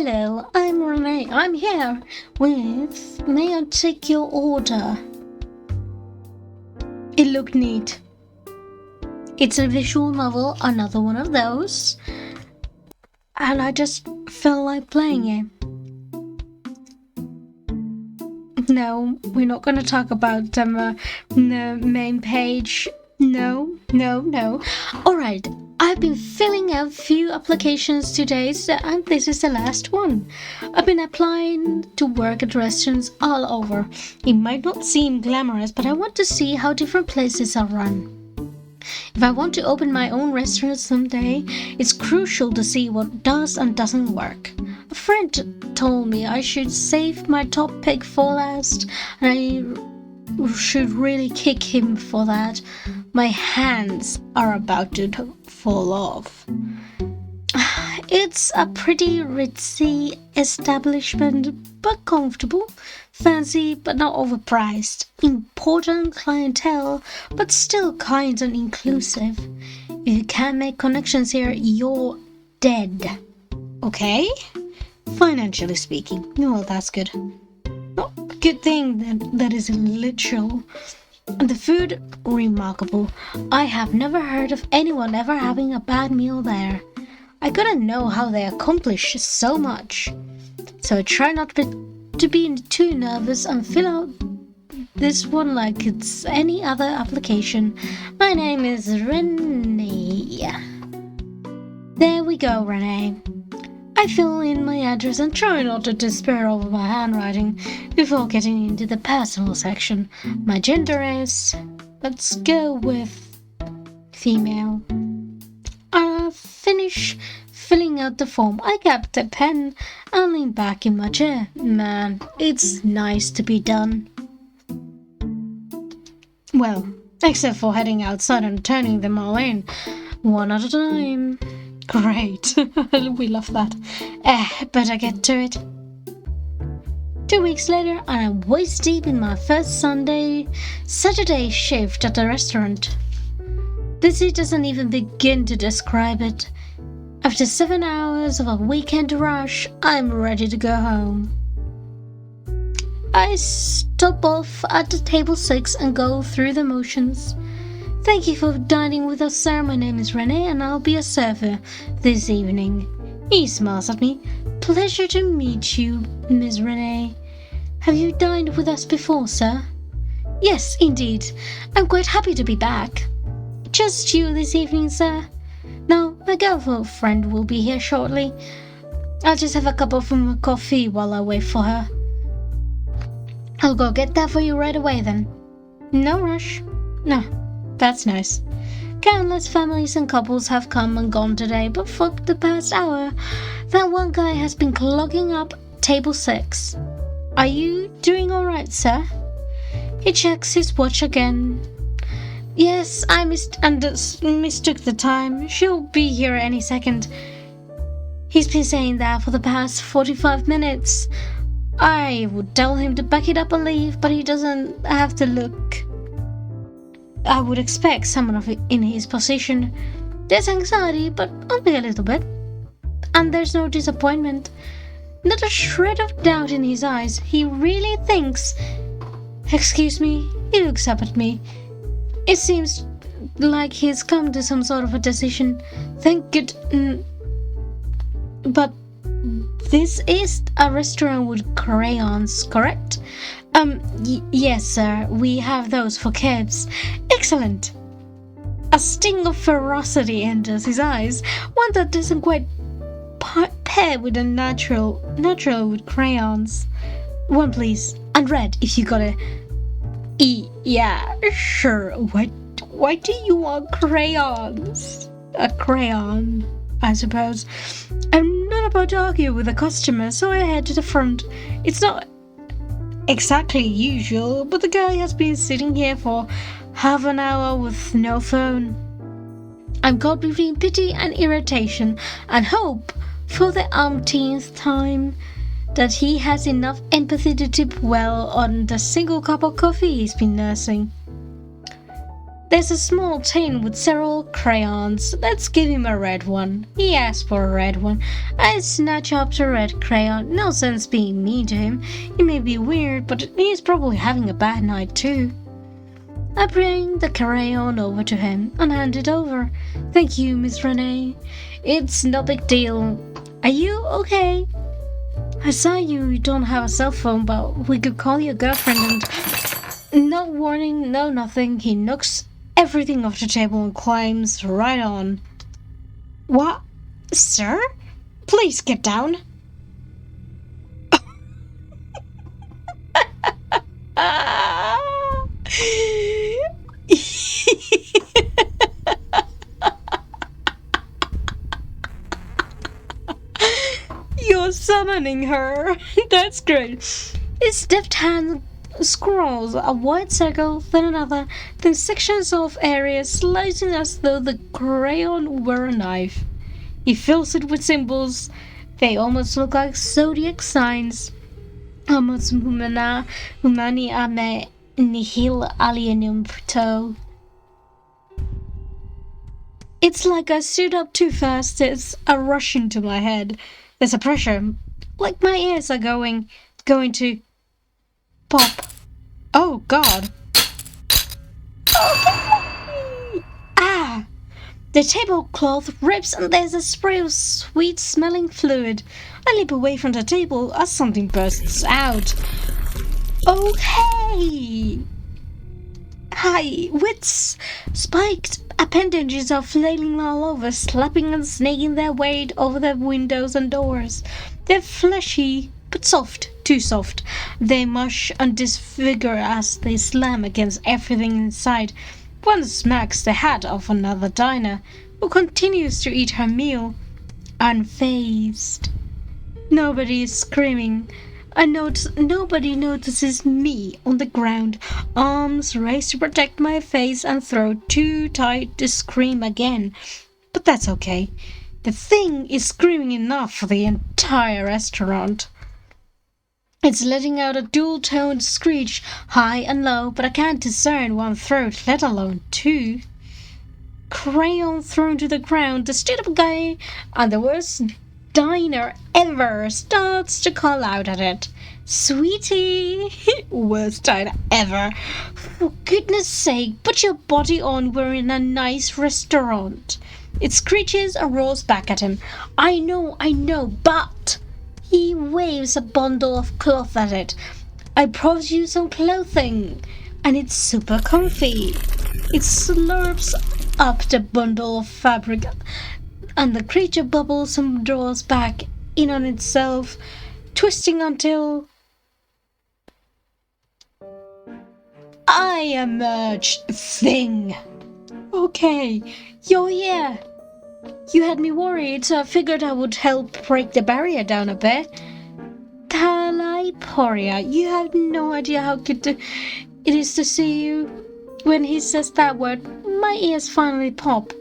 Hello, I'm Renee. I'm here with May I Take Your Order? It looked neat. It's a visual novel, another one of those, and I just felt like playing it. No, we're not going to talk about the main page. No. Alright, I've been filling out a few applications today, and this is the last one. I've been applying to work at restaurants all over. It might not seem glamorous, but I want to see how different places are run. If I want to open my own restaurant someday, it's crucial to see what does and doesn't work. A friend told me I should save my top pick for last, and I should really kick him for that. My hands are about to fall off. It's a pretty ritzy establishment, but comfortable. Fancy, but not overpriced. Important clientele, but still kind and inclusive. If you can't make connections here, you're dead. Okay? Financially speaking. Well, that's good. Not a good thing that is literal. And the food, remarkable. I have never heard of anyone ever having a bad meal there. I gotta know how they accomplish so much. So I try not to be too nervous and fill out this one like it's any other application. My name is Renee. There we go, Renee. I fill in my address and try not to despair over my handwriting before getting into the personal section. My gender is, let's go with female. I finish filling out the form. I grabbed the pen and leaned back in my chair. Man, it's nice to be done. Well, except for heading outside and turning them all in, one at a time. Great, we love that. Better get to it. 2 weeks later, and I'm waist deep in my first Saturday shift at the restaurant. Busy doesn't even begin to describe it. After 7 hours of a weekend rush, I'm ready to go home. I stop off at the table 6 and go through the motions. Thank you for dining with us, sir. My name is Renee, and I'll be your server this evening. He smiles at me. Pleasure to meet you, Miss Renee. Have you dined with us before, sir? Yes, indeed. I'm quite happy to be back. Just you this evening, sir? No, my girlfriend will be here shortly. I'll just have a cup of coffee while I wait for her. I'll go get that for you right away then. No rush. No. That's nice. Countless families and couples have come and gone today, but for the past hour, that one guy has been clogging up table 6. Are you doing all right, sir? He checks his watch again. Yes, I mistook the time. She'll be here any second. He's been saying that for the past 45 minutes. I would tell him to back it up and leave, but he doesn't have to look. I would expect someone in his position. There's anxiety, but only a little bit. And there's no disappointment. Not a shred of doubt in his eyes. He really thinks... Excuse me, he looks up at me. It seems like he's come to some sort of a decision. Thank good... But this is a restaurant with crayons, correct? Yes, sir. We have those for kids. Excellent. A sting of ferocity enters his eyes, one that doesn't quite pair with a natural with crayons. One, please, and red if you got it. Yeah, sure. Why do you want crayons? A crayon, I suppose. I'm not about to argue with the customer, so I head to the front. It's not exactly usual, but the guy has been sitting here for half an hour with no phone. I'm caught between pity and irritation, and hope for the umpteenth time that he has enough empathy to tip well on the single cup of coffee he's been nursing. There's a small tin with several crayons. Let's give him a red one. He asked for a red one. I snatch up the red crayon. No sense being mean to him. He may be weird, but he's probably having a bad night too. I bring the crayon over to him and hand it over. Thank you, Miss Renee. It's no big deal. Are you okay? I saw you don't have a cell phone, but we could call your girlfriend and... No warning, no nothing. He knocks everything off the table and climbs right on. What? Sir? Please get down. You're summoning her. That's great. His deft hand scrolls a wide circle, then another, then sections of areas slicing as though the crayon were a knife. He fills it with symbols. They almost look like zodiac signs. Amos humani ame nihil alienum to. It's like I stood up too fast. It's a rush into my head. There's a pressure, like my ears are going to pop. Oh God. Ah! The tablecloth rips and there's a spray of sweet-smelling fluid. I leap away from the table as something bursts out. Oh, hey! Hi, wits! Spiked appendages are flailing all over, slapping and snaking their way over the windows and doors. They're fleshy, but soft, too soft. They mush and disfigure as they slam against everything in sight. One smacks the hat off another diner, who continues to eat her meal, unfazed. Nobody is screaming. I notice nobody notices me on the ground, arms raised to protect my face and throat too tight to scream again. But that's okay. The thing is screaming enough for the entire restaurant. It's letting out a dual-toned screech, high and low, but I can't discern one throat, let alone two. Crayon thrown to the ground, the stood-up guy and the worst diner ever starts to call out at it. Sweetie, worst diner ever. For goodness sake, put your body on, we're in a nice restaurant. It screeches and roars back at him. I know, but... He waves a bundle of cloth at it. I brought you some clothing, and it's super comfy. It slurps up the bundle of fabric, and the creature bubbles and draws back in on itself, twisting until I emerge. Thing. Okay, you're here. You had me worried, so I figured I would help break the barrier down a bit. Talaiporia, you have no idea how good it is to see you. When he says that word, my ears finally pop,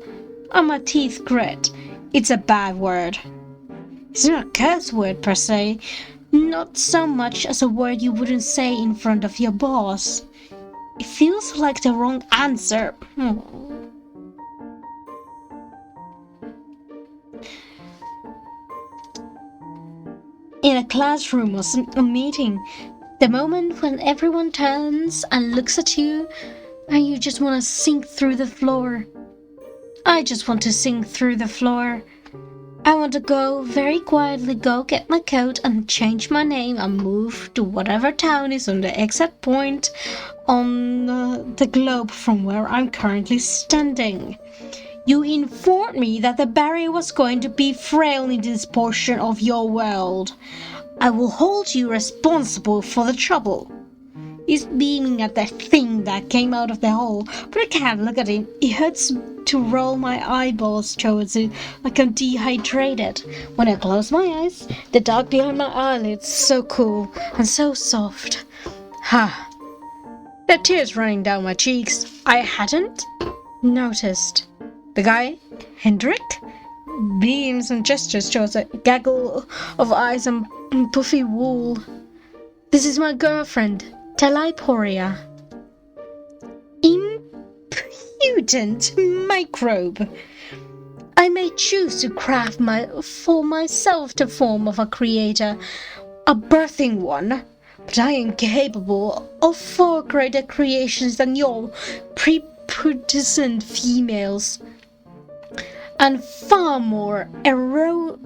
and my teeth grit. It's a bad word. It's not a curse word per se, not so much as a word you wouldn't say in front of your boss. It feels like the wrong answer. In a classroom or a meeting, the moment when everyone turns and looks at you and you just want to sink through the floor. I just want to sink through the floor. I want to go very quietly, go get my coat and change my name and move to whatever town is on the exact point on the globe from where I'm currently standing. You informed me that the barrier was going to be frail in this portion of your world. I will hold you responsible for the trouble. He's beaming at the thing that came out of the hole, but I can't look at him. It hurts to roll my eyeballs towards it like I'm dehydrated. When I close my eyes, the dark behind my eyelids is so cool and so soft. Ha! There are tears running down my cheeks. I hadn't noticed. The guy, Hendrik, beams and gestures towards a gaggle of eyes and puffy wool. This is my girlfriend, Talaiporia. mutant microbe. I may choose to craft for myself the form of a creator, a birthing one, but I am capable of far greater creations than your prepubescent females, and far more erroneously.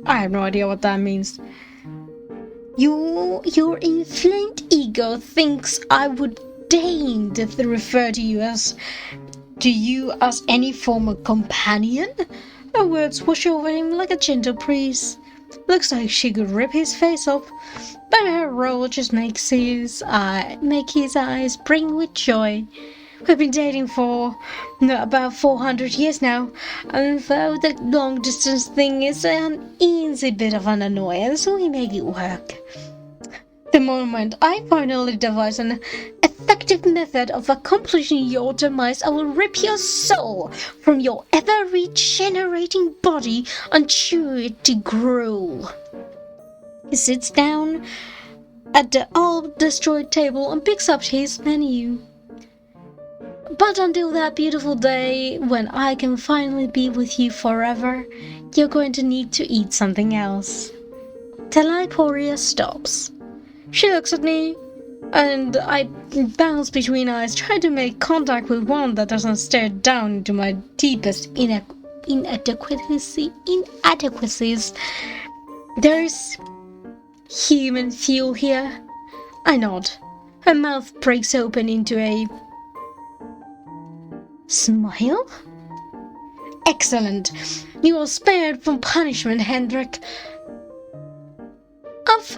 I have no idea what that means. Your inflamed ego thinks I would deign to refer to you as any former companion? Her words wash over him like a gentle breeze. Looks like she could rip his face off, but her role just makes his eyes bring with joy. We've been dating for about 400 years now, and though the long distance thing is an easy bit of an annoyance, we make it work. The moment I finally devise an effective method of accomplishing your demise, I will rip your soul from your ever-regenerating body and chew it to gruel. He sits down at the all-destroyed table and picks up his menu. But until that beautiful day when I can finally be with you forever, you're going to need to eat something else. Teleporia stops. She looks at me, and I bounce between eyes, trying to make contact with one that doesn't stare down into my deepest inadequacies. There is human fuel here. I nod. Her mouth breaks open into a smile? Excellent. You are spared from punishment, Hendrik.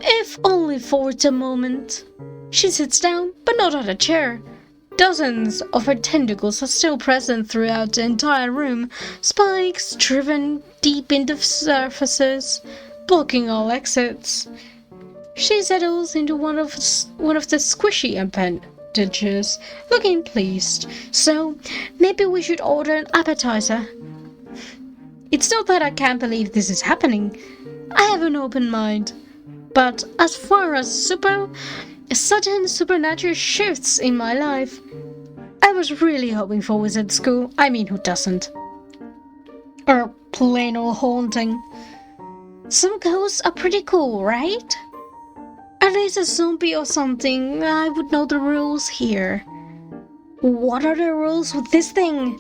If only for the moment. She sits down, but not on a chair. Dozens of her tentacles are still present throughout the entire room, spikes driven deep into surfaces, blocking all exits. She settles into one of the squishy appendages, looking pleased. So, maybe we should order an appetizer. It's not that I can't believe this is happening. I have an open mind. But as far as sudden supernatural shifts in my life, I was really hoping for wizard school. I mean, who doesn't? Or plain old haunting. Some ghosts are pretty cool, right? At least a zombie or something, I would know the rules here. What are the rules with this thing?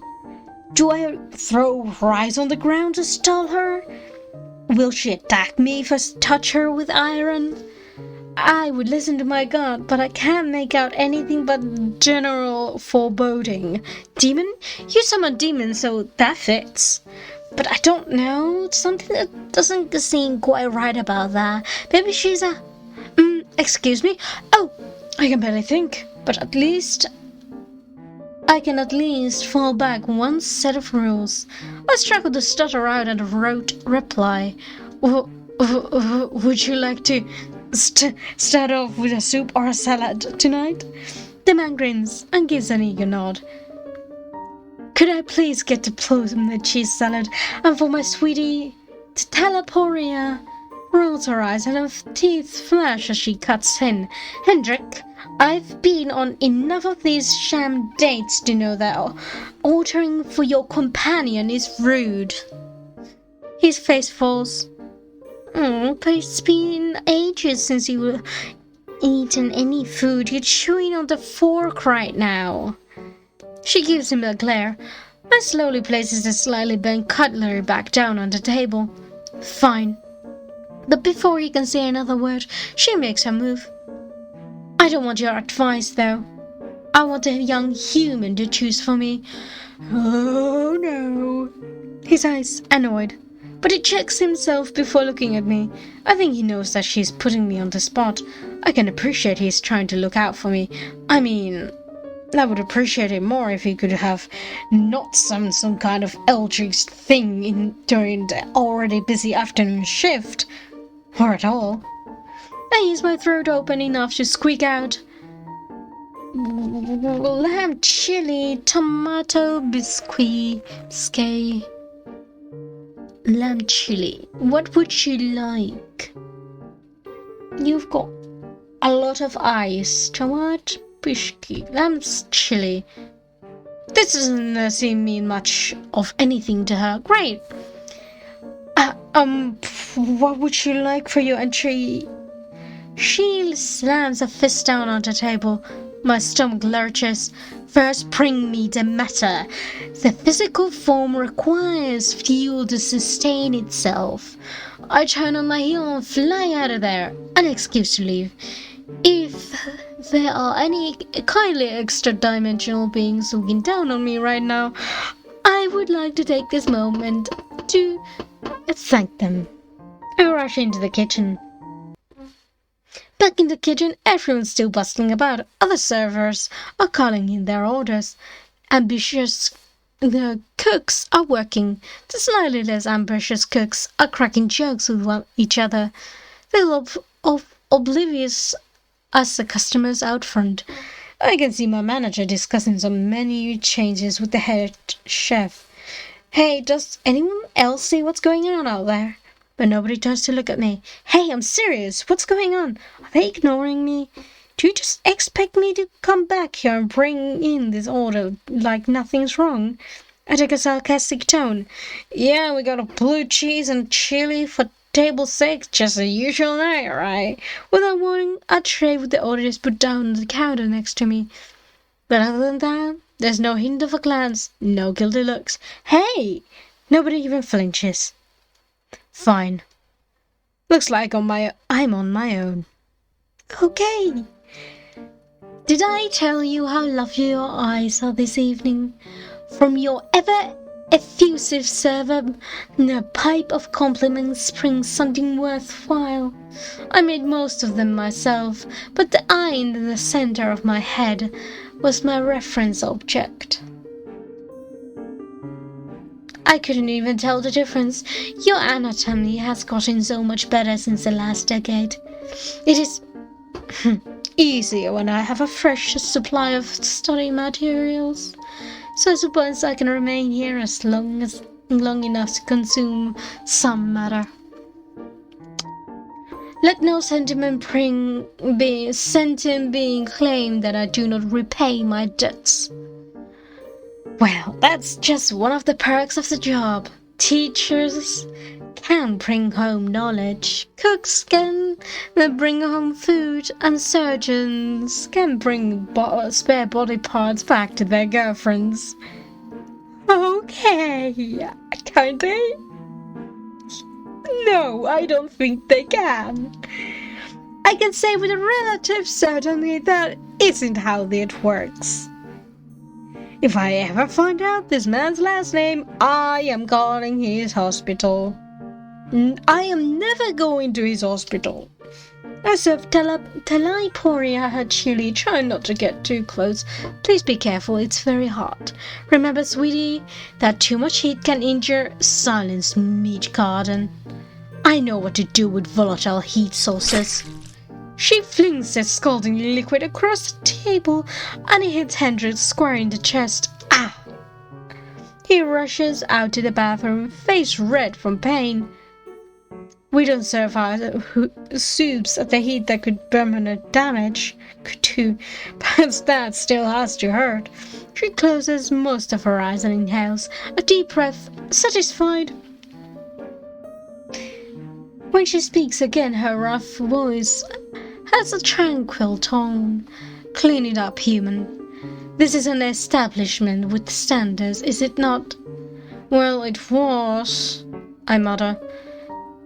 Do I throw rice on the ground to stall her? Will she attack me if I touch her with iron? I would listen to my gut, but I can't make out anything but general foreboding. Demon? You summon demons, so that fits. But I don't know, something that doesn't seem quite right about that. Maybe she's a... excuse me? Oh, I can barely think, but I can at least fall back one set of rules. I struggled to stutter out a rote reply. Would you like to start off with a soup or a salad tonight? The man grins and gives an eager nod. Could I please get the plum the cheese salad, and for my sweetie, Teleporia rolls her eyes and her teeth flash as she cuts in. Hendrik, I've been on enough of these sham dates to know that ordering for your companion is rude. His face falls. But it's been ages since you've eaten any food. You're chewing on the fork right now. She gives him a glare and slowly places the slightly bent cutlery back down on the table. Fine. But before he can say another word, she makes her move. I don't want your advice, though. I want a young human to choose for me. Oh, no. His eyes annoyed, but he checks himself before looking at me. I think he knows that she's putting me on the spot. I can appreciate he's trying to look out for me. I mean, I would appreciate it more if he could have not some kind of eldritch thing during the already busy afternoon shift. Or at all. I use my throat open enough to squeak out. Lamb chili, tomato biscuit, lamb chili. What would you like? You've got a lot of ice. Tomato Bishki, lamb's chili. This doesn't seem mean much of anything to her. Great. What would you like for your entry? She slams a fist down on the table. My stomach lurches. First, bring me the matter. The physical form requires fuel to sustain itself. I turn on my heel and fly out of there. An excuse to leave. If there are any kindly extra-dimensional beings looking down on me right now, I would like to take this moment to thank them. I rush into the kitchen. Back in the kitchen, everyone's still bustling about. Other servers are calling in their orders. Ambitious cooks are working. The slightly less ambitious cooks are cracking jokes with each other. They're oblivious as the customers out front. I can see my manager discussing some menu changes with the head chef. Hey, does anyone else see what's going on out there? But nobody turns to look at me. Hey, I'm serious. What's going on? Are they ignoring me? Do you just expect me to come back here and bring in this order like nothing's wrong? I take a sarcastic tone. Yeah, we got a blue cheese and chili for table 6, just a usual night, right? Without warning, a tray with the order is put down on the counter next to me. But other than that, there's no hint of a glance, no guilty looks. Hey! Nobody even flinches. Fine. Looks like I'm on my own. Okay. Did I tell you how lovely your eyes are this evening? From your ever-effusive server, a pipe of compliments springs something worthwhile. I made most of them myself, but the eye in the center of my head was my reference object. I couldn't even tell the difference. Your anatomy has gotten so much better since the last decade. It is easier when I have a fresh supply of study materials. So I suppose I can remain here as long enough to consume some matter. Let no sentiment being claimed that I do not repay my debts. Well, that's just one of the perks of the job. Teachers can bring home knowledge, cooks can bring home food, and surgeons can bring spare body parts back to their girlfriends. Okay, can't they? No, I don't think they can. I can say with a relative certainty that isn't how it works. If I ever find out this man's last name, I am calling his hospital. I am never going to his hospital. I serve Talai Poria her chili. Try not to get too close. Please be careful, it's very hot. Remember, sweetie, that too much heat can injure. Silence, meat garden. I know what to do with volatile heat sources. She flings the scalding liquid across the table and it hits Hendrik square in the chest. Ah! He rushes out to the bathroom, face red from pain. We don't serve our soups at the heat that could permanent damage. Could do, but that still has to hurt. She closes most of her eyes and inhales a deep breath, satisfied. When she speaks again, her rough voice has a tranquil tone. Clean it up, human. This is an establishment with standards, is it not? Well, it was, I mutter.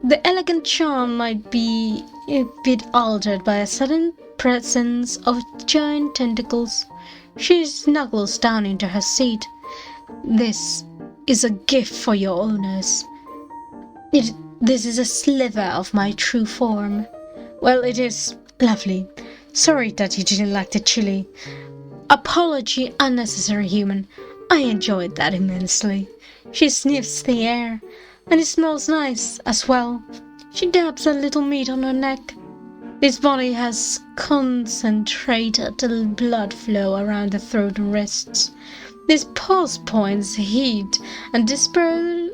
The elegant charm might be a bit altered by a sudden presence of giant tentacles. She snuggles down into her seat. This is a gift for your owners. This is a sliver of my true form. Well, it is lovely. Sorry that you didn't like the chili. Apology unnecessary, human. I enjoyed that immensely. She sniffs the air, and it smells nice as well. She dabs a little meat on her neck. This body has concentrated the blood flow around the throat and wrists. These pulse points heat and disperse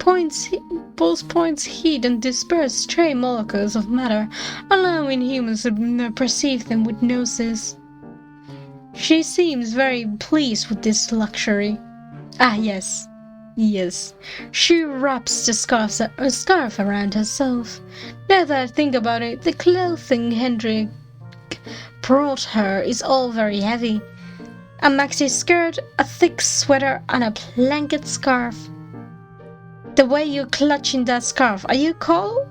points heat and disperse stray molecules of matter, allowing humans to perceive them with noses. She seems very pleased with this luxury. Ah, yes. Yes. She wraps the scarf around herself. Now that I think about it, the clothing Hendrik brought her is all very heavy. A maxi skirt, a thick sweater, and a blanket scarf. The way you're clutching that scarf, are you cold?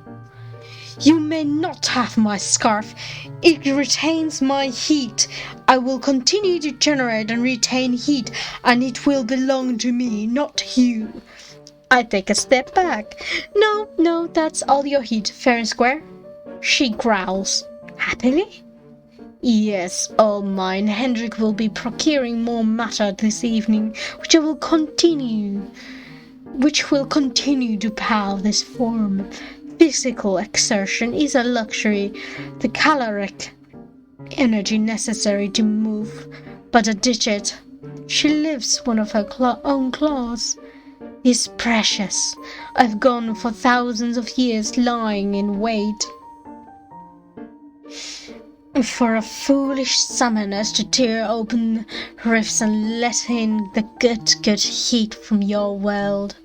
You may not have my scarf. It retains my heat. I will continue to generate and retain heat, and it will belong to me, not you. I take a step back. No, that's all your heat, fair and square. She growls. Happily? Yes, all mine. Hendrik will be procuring more matter this evening, which will continue to power this form. Physical exertion is a luxury, the caloric energy necessary to move, but a digit. She lifts one of her own claws. Is precious. I've gone for thousands of years lying in wait for a foolish summoners to tear open rifts and let in the good heat from your world.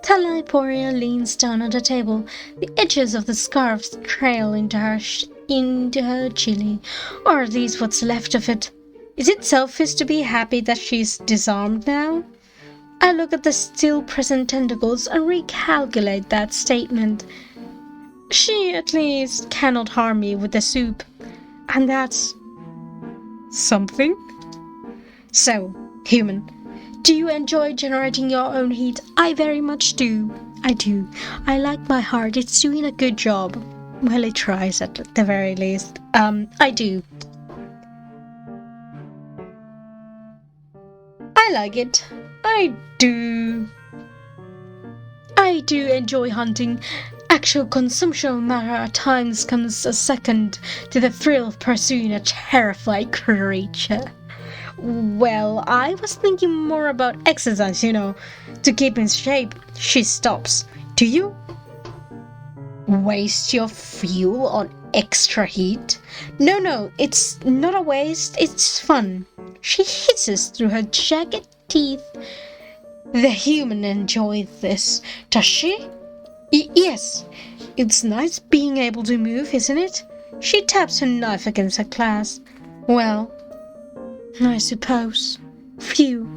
Taliporia leans down on the table. The edges of the scarves trail into her chili. Or at least what's left of it. Is it selfish to be happy that she's disarmed now? I look at the still present tentacles and recalculate that statement. She at least cannot harm me with the soup. And that's something. So, human, do you enjoy generating your own heat? I very much do. I do. I like my heart. It's doing a good job. Well, it tries at the very least. I do. I like it. I do enjoy hunting. Actual consumption of matter at times comes a second to the thrill of pursuing a terrifying creature. Well, I was thinking more about exercise, to keep in shape. She stops. Do you waste your fuel on extra heat? No, it's not a waste, it's fun. She hisses through her jagged teeth. The human enjoys this, does she? Yes, it's nice being able to move, isn't it? She taps her knife against her glass. Well, I suppose. Phew.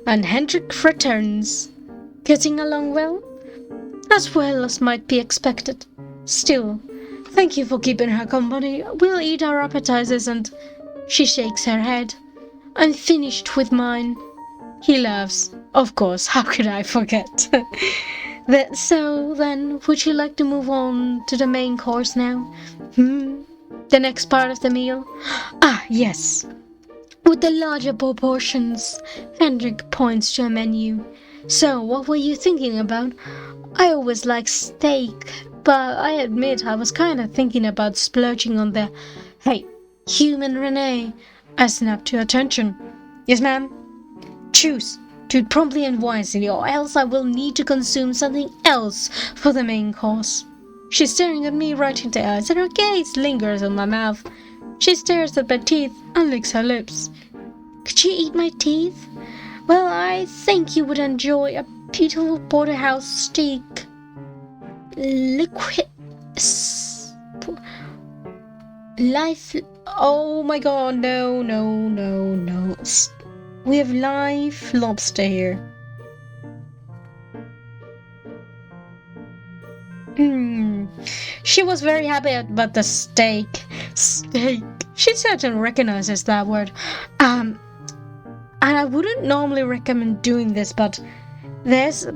And Hendrik returns. Getting along well? As well as might be expected. Still, thank you for keeping her company. We'll eat our appetizers and... She shakes her head. I'm finished with mine. He laughs. Of course, how could I forget? So then, would you like to move on to the main course now? The next part of the meal? Ah, yes. With the larger proportions. Hendrik points to a menu. So, what were you thinking about? I always like steak, but I admit I was kind of thinking about splurging on the... Hey, human Renee. I snap to attention. Yes, ma'am. Choose. Do it promptly and wisely, or else I will need to consume something else for the main course. She's staring at me right in the eyes, and her gaze lingers on my mouth. She stares at my teeth and licks her lips. Could you eat my teeth? Well, I think you would enjoy a beautiful porterhouse steak. Life... Oh my god, no. We have live lobster here. She was very happy about the steak. Steak. She certainly recognizes that word. And I wouldn't normally recommend doing this, but there's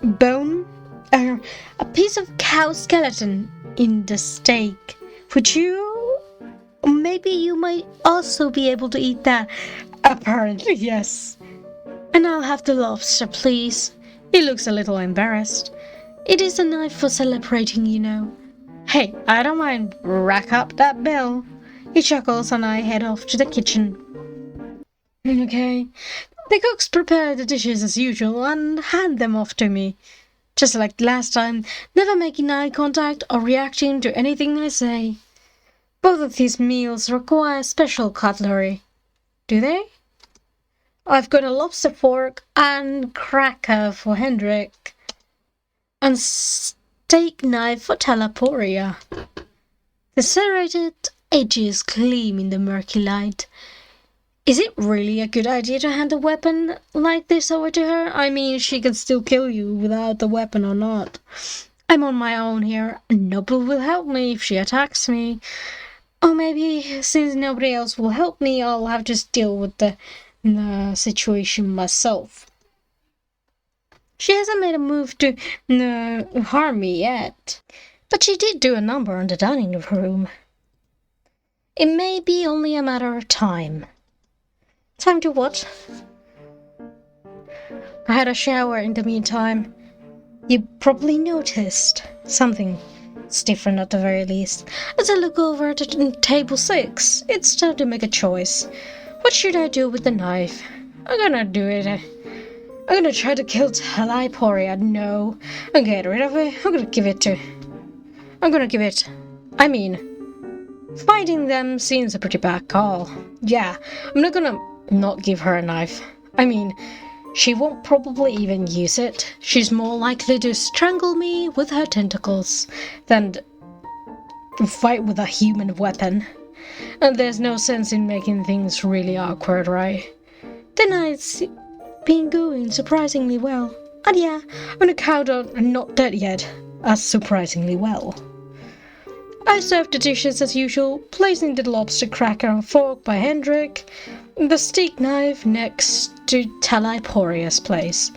bone, a piece of cow skeleton in the steak. Would you? Maybe you might also be able to eat that. Apparently, yes. And I'll have the lobster, please. He looks a little embarrassed. It is a knife for celebrating, Hey, I don't mind. Rack up that bill. He chuckles and I head off to the kitchen. Okay. The cooks prepare the dishes as usual and hand them off to me. Just like last time, never making eye contact or reacting to anything I say. Both of these meals require special cutlery. Do they? I've got a lobster fork and cracker for Hendrik. And steak knife for Talaporia. The serrated edges gleam in the murky light. Is it really a good idea to hand a weapon like this over to her? I mean, she can still kill you without the weapon or not. I'm on my own here. Noble will help me if she attacks me. Or maybe, since nobody else will help me, I'll have to deal with the situation myself. She hasn't made a move to harm me yet. But she did do a number on the dining room. It may be only a matter of time. Time to what? I had a shower in the meantime. You probably noticed something. It's different at the very least. As I look over at table 6, it's time to make a choice. What should I do with the knife? I'm gonna do it. I'm gonna try to kill Talaporia. No. And get rid of it. I'm gonna give it. I mean, fighting them seems a pretty bad call. Yeah, I'm not gonna not give her a knife. I mean, she won't probably even use it. She's more likely to strangle me with her tentacles than fight with a human weapon. And there's no sense in making things really awkward, right? The night's been going surprisingly well. And yeah, I'm gonna count on not dead yet as surprisingly well. I served the dishes as usual, placing the lobster cracker and fork by Hendrik, the steak knife next to Taliporia's place.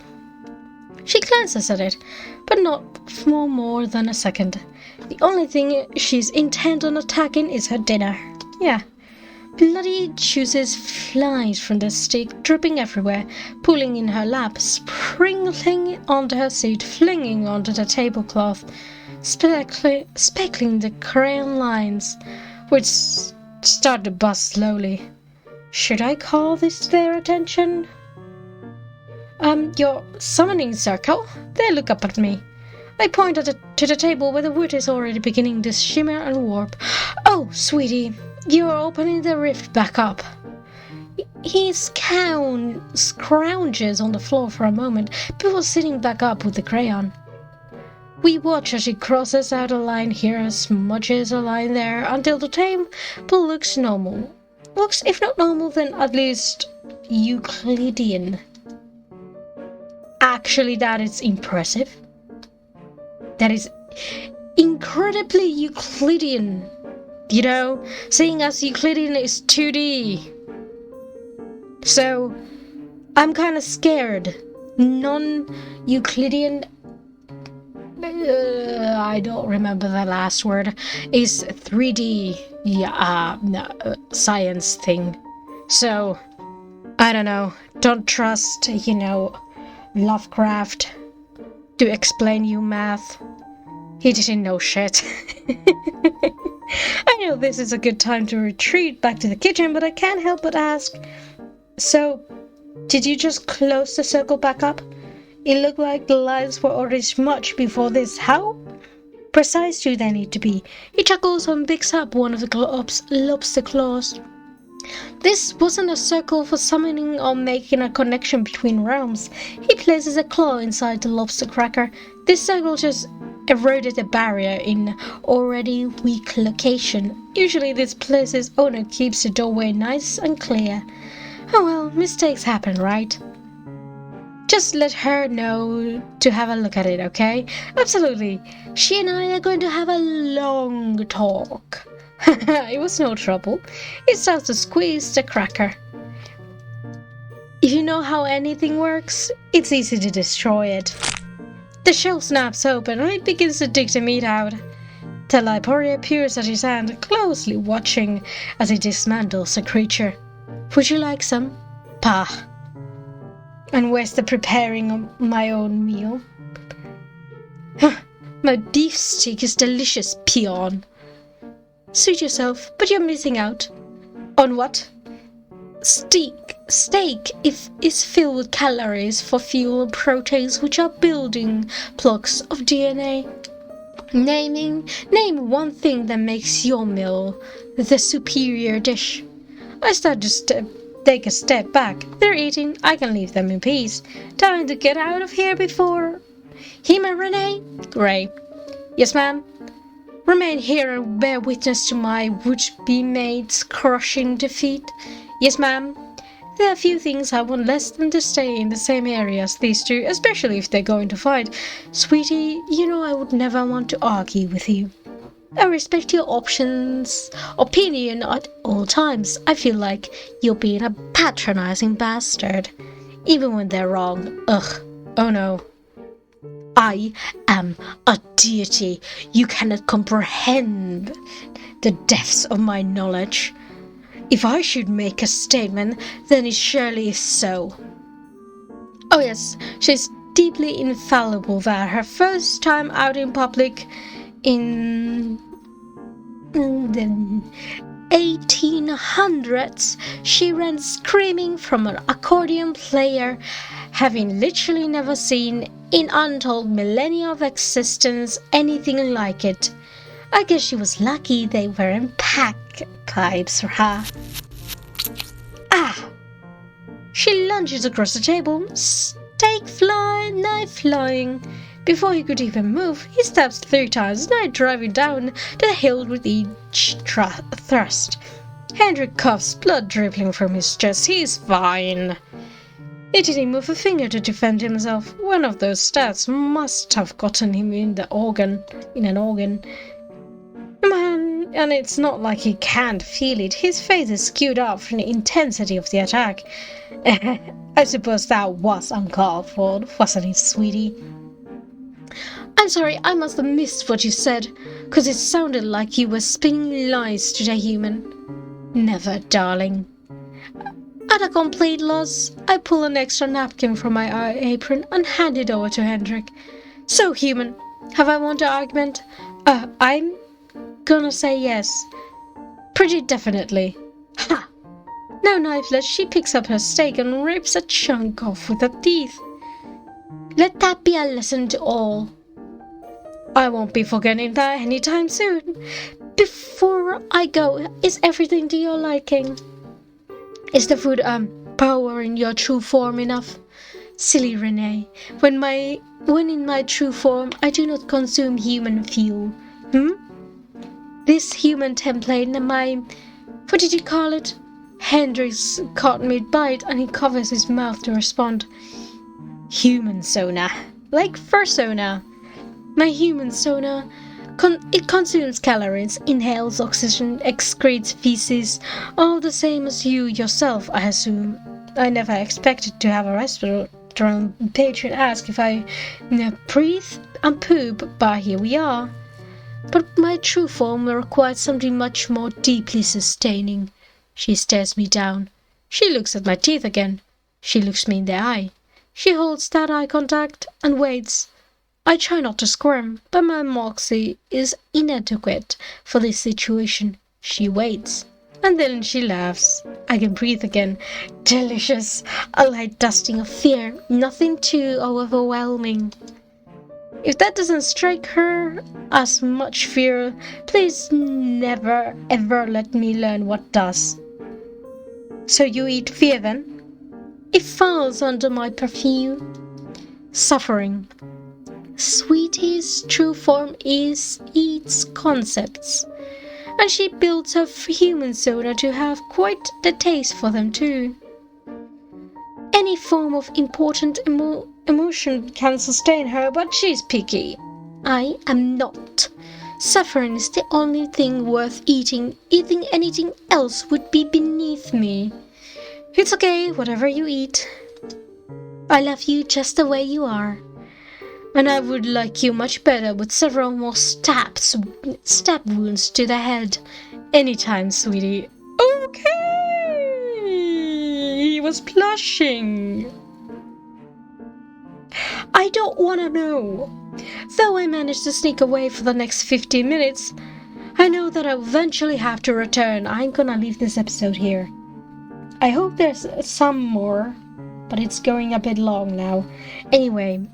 She glances at it, but not for more than a second. The only thing she's intent on attacking is her dinner. Yeah. Bloody juices flies from the steak, dripping everywhere, pooling in her lap, sprinkling onto her seat, flinging onto the tablecloth, speckling the crayon lines, which start to bust slowly. Should I call this their attention? Your summoning circle? They look up at me. I point to the table where the wood is already beginning to shimmer and warp. Oh, sweetie, you are opening the rift back up. He scrounges on the floor for a moment before sitting back up with the crayon. We watch as he crosses out a line here, smudges a line there, until the table looks normal. Looks, if not normal, then at least Euclidean. Actually, that is impressive. That is incredibly Euclidean. You know, seeing as Euclidean is 2D. So, I'm kind of scared. Non-Euclidean, I don't remember the last word, is 3D science thing. So, I don't know. Don't trust, Lovecraft to explain you math. He didn't know shit. I know this is a good time to retreat back to the kitchen, but I can't help but ask. So, did you just close the circle back up? It looked like the lines were already smudged before this. How precise do they need to be? He chuckles and picks up one of the lobster claws. This wasn't a circle for summoning or making a connection between realms. He places a claw inside the lobster cracker. This circle just eroded a barrier in already weak location. Usually this place's owner keeps the doorway nice and clear. Oh well, mistakes happen, right? Just let her know to have a look at it, okay? Absolutely. She and I are going to have a long talk. It was no trouble. It starts to squeeze the cracker. If you know how anything works, it's easy to destroy it. The shell snaps open and it begins to dig the meat out. Talaporia peers at his hand, closely watching as he dismantles the creature. Would you like some? Pah. And where's the preparing of my own meal? My beef steak is delicious, peon. Suit yourself, but you're missing out. On what? Steak. steak is filled with calories for fuel and proteins, which are building blocks of DNA. Name one thing that makes your meal the superior dish. I start to take a step back. They're eating. I can leave them in peace. Time to get out of here before... Human Renee? Gray. Yes, ma'am. Remain here and bear witness to my would-be mate's crushing defeat. Yes, ma'am. There are few things I want less than to stay in the same area as these two, especially if they're going to fight. Sweetie, you know I would never want to argue with you. I respect your opinion at all times. I feel like you're being a patronizing bastard. Even when they're wrong. Ugh. Oh no. I am a deity. You cannot comprehend the depths of my knowledge. If I should make a statement, then it surely is so. Oh yes, she's deeply infallible that her first time out in public in the 1800s, she ran screaming from an accordion player, having literally never seen in untold millennia of existence anything like it. I guess she was lucky they weren't pipes for her. Ah! She lunges across the table, steak flying, knife flying. Before he could even move, he stabs 3 times, knife driving down the hill with each thrust. Hendrik coughs, blood dribbling from his chest. He's fine. He didn't move a finger to defend himself. One of those stabs must have gotten him in an organ. Man, and it's not like he can't feel it. His face is skewed up from the intensity of the attack. I suppose that was uncalled for, wasn't it, sweetie? I'm sorry, I must have missed what you said, 'cause it sounded like you were spinning lies to the human. Never, darling. At a complete loss, I pull an extra napkin from my apron and hand it over to Hendrik. So, human, have I won the argument? I'm gonna say yes. Pretty definitely. Ha! Now knifeless, she picks up her steak and rips a chunk off with her teeth. Let that be a lesson to all. I won't be forgetting that anytime soon. Before I go, is everything to your liking? Is the food, power in your true form enough? Silly Renee, when in my true form, I do not consume human fuel. This human template and my... What did you call it? Hendrix caught mid-bite and he covers his mouth to respond. Human sona. Like fursona. My human sona. It consumes calories, inhales oxygen, excretes feces, all the same as you yourself, I assume. I never expected to have a restaurant patron ask if I breathe and poop, but here we are. But my true form will require something much more deeply sustaining. She stares me down. She looks at my teeth again. She looks me in the eye. She holds that eye contact and waits. I try not to squirm, but my moxie is inadequate for this situation. She waits, and then she laughs. I can breathe again. Delicious. A light dusting of fear, nothing too overwhelming. If that doesn't strike her as much fear, please never ever let me learn what does. So you eat fear then? It falls under my perfume. Suffering. Sweetie's true form eats concepts, and she builds her human soda to have quite the taste for them too. Any form of important emotion can sustain her, but she's picky. I am not. Suffering is the only thing worth eating. Eating anything else would be beneath me. It's okay, whatever you eat. I love you just the way you are. And I would like you much better with several more stab wounds to the head. Anytime, sweetie. Okay! He was blushing. I don't want to know. Though I managed to sneak away for the next 15 minutes, I know that I'll eventually have to return. I'm gonna leave this episode here. I hope there's some more, but it's going a bit long now. Anyway,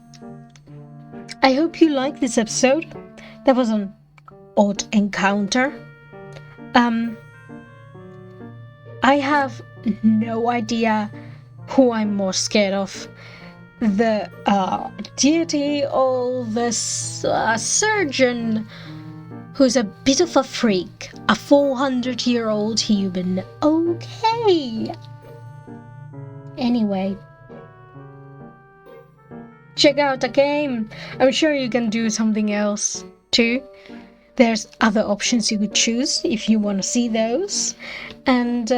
I hope you liked this episode. That was an odd encounter. I have no idea who I'm more scared of. The deity or the surgeon who's a bit of a freak, a 400-year-old human. Okay. Anyway, check out the game. I'm sure you can do something else too. There's other options you could choose if you want to see those. And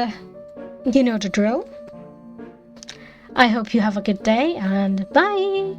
you know the drill. I hope you have a good day and bye!